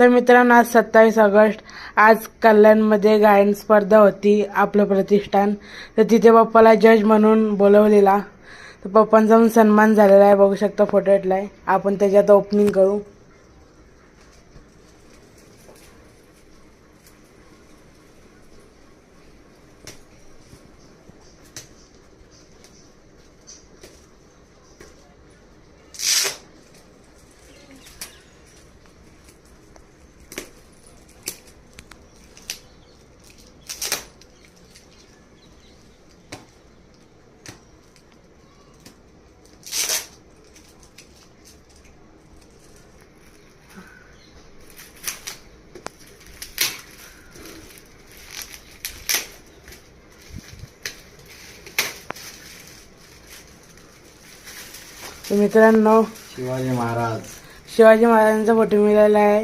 तर मित्रांनो, आज 27 ऑगस्ट, आज कल्याणमध्ये गायन स्पर्धा होती आपलं प्रतिष्ठान. तर तिथे पप्पाला जज म्हणून बोलवलेला. तर पप्पांचा पण सन्मान झालेला आहे, बघू शकता फोटो आहे. आपण त्याच्यात ओपनिंग करू. तर मित्रांनो, शिवाजी महाराज शिवाजी महाराजांचा फोटो मिळालेला आहे.